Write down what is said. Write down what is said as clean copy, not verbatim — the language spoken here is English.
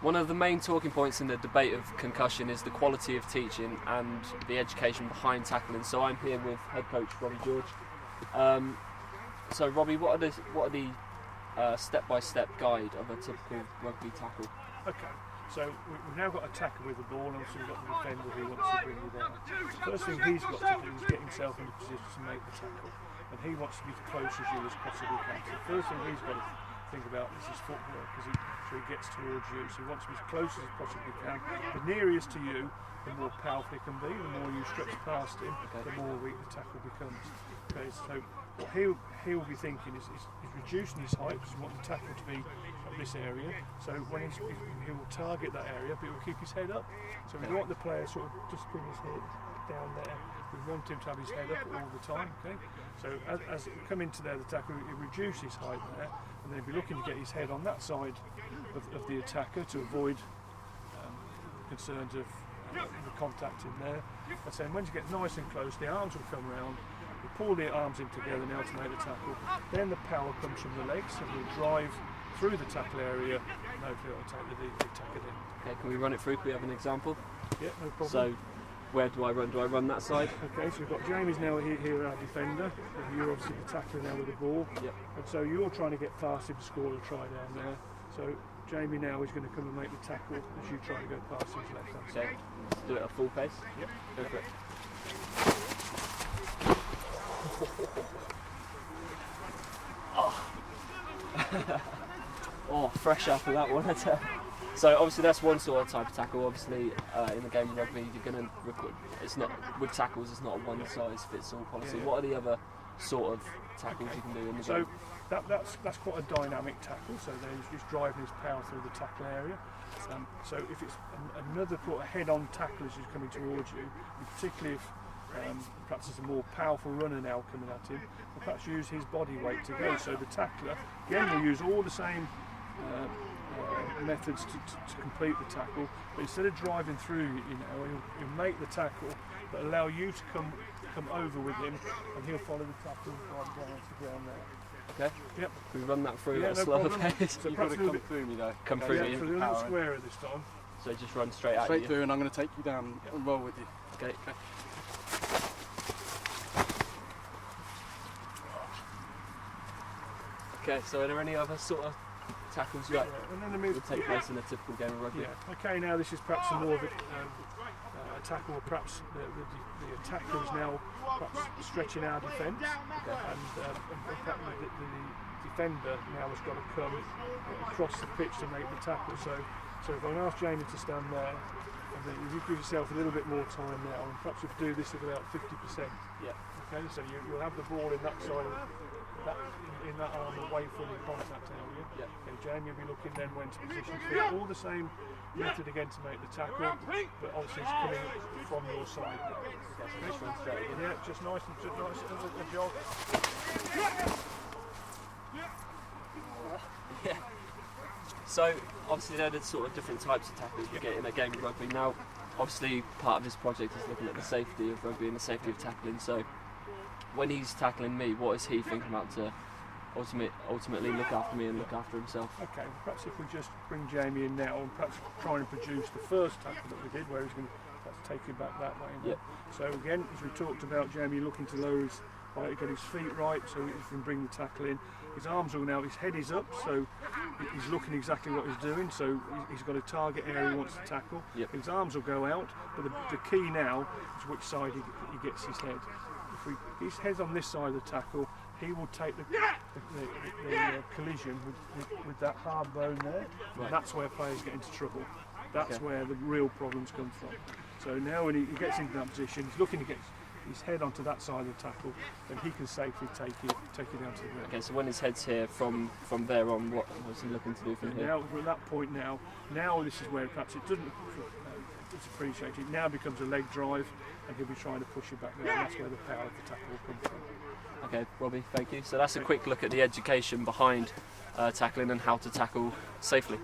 One of the main talking points in the debate of concussion is the quality of teaching and the education behind tackling. So I'm here with head coach Robbie George. So Robbie, what are the step-by-step guide of a typical rugby tackle? Okay, so we've now got a tackle with the ball, and also we've got the defender who wants to bring you down. The first thing he's got to do is get himself in a position to make the tackle, and he wants to be as close as you as possibly can. So the first thing he's got to think about is his footwork, so he gets towards you. So he wants to be as close as he possibly can. The nearer he is to you, the more powerful he can be. The more you stretch past him, the more weak the tackle becomes. Okay, so what he'll be thinking is reducing his height, because you want the tackle to be at this area. So when he will target that area, but he will keep his head up. So we want the player sort of just bring his head down there. We want him to have his head up all the time. Okay. So as it come into there, the tackle will reduce his height there, and then he'll be looking to get his head on that side of the attacker to avoid concerns of the contact in there. And then when you get nice and close, the arms will come round. We pull the arms in together now to make the tackle. Then the power comes from the legs, and we'll drive through the tackle area, and hopefully it'll take the attacker in. Okay, can we run it through? Can we have an example? Yeah, no problem. So where do I run? Do I run that side? Okay, so we've got Jamie's now here, our defender, and you're obviously the tackler now with the ball. Yep. And so you're trying to get past him to score a try down there. So Jamie now is going to come and make the tackle as you try to go past his left hand side. Okay, let's do it at full pace. Yep. Go for it. Oh, fresh after that one. So obviously that's one sort of type of tackle. Obviously in the game of rugby, you're going to it's not with tackles. It's not a one-size-fits-all policy. Yeah. What are the other sort of tackles you can do in the game? So that's quite a dynamic tackle. So then he's just driving his power through the tackle area. So if it's another sort of head-on tackle as he's coming towards you, and particularly if perhaps there's a more powerful runner now coming at him, we'll perhaps use his body weight to go. So the tackler, again, will use all the same methods to complete the tackle, but instead of driving through, he'll make the tackle, but allow you to come over with him, and he'll follow the tackle and drive down to the ground there. Okay. Yep. Can we run that through at a no slower problem. pace? So You've got to come through me though. Come Yeah, through so me. the little square this time. So just run straight at Straight you. through, and I'm going to take you down and roll with you. Okay. Okay, so are there any other sort of tackles you And then the move would take place in a typical game of rugby? Yeah. Okay. Now this is perhaps some more of a tackle. Perhaps the attacker is now perhaps stretching our defence, and the defender now has got to come across the pitch to make the tackle. So if I ask Jamie to stand there, and then you give yourself a little bit more time now, and perhaps we could do this at about 50%. Yeah. Okay. So you'll have the ball in that side of that. In that arm away from the contact area. Yeah. Okay, Jan, you'll be looking then when to position fit. All the same method again to make the tackle, but obviously it's coming from your side now. Okay, so just run straight in. Yeah, just nice and a jog. Yeah. So obviously there are sort of different types of tackles you get in a game of rugby. Now, obviously part of this project is looking at the safety of rugby and the safety of tackling. So when he's tackling me, what is he thinking about to ultimately look after me and look after himself? Okay, perhaps if we just bring Jamie in now and perhaps try and produce the first tackle that we did, where he's going to perhaps take him back that way. Yep. So again, as we talked about, Jamie looking to lower his height, get his feet right, so he can bring the tackle in. His arms are now, his head is up, so he's looking exactly what he's doing. So he's got a target area he wants to tackle. Yep. His arms will go out, but the key now is which side he gets his head. If his head's on this side of the tackle, he will take the collision with that hard bone there. Right. That's where players get into trouble. That's Okay. where the real problems come from. So now when he gets into that position, he's looking to get his head onto that side of the tackle, then he can safely take it down to the ground. Okay, so when his head's here, from there on, what was he looking to do from here? Now we're at that point now this is where perhaps it doesn't it's appreciated. It now becomes a leg drive, and he'll be trying to push you back there, and that's where the power of the tackle will come from. Okay, Robbie, thank you. So that's a quick look at the education behind tackling and how to tackle safely.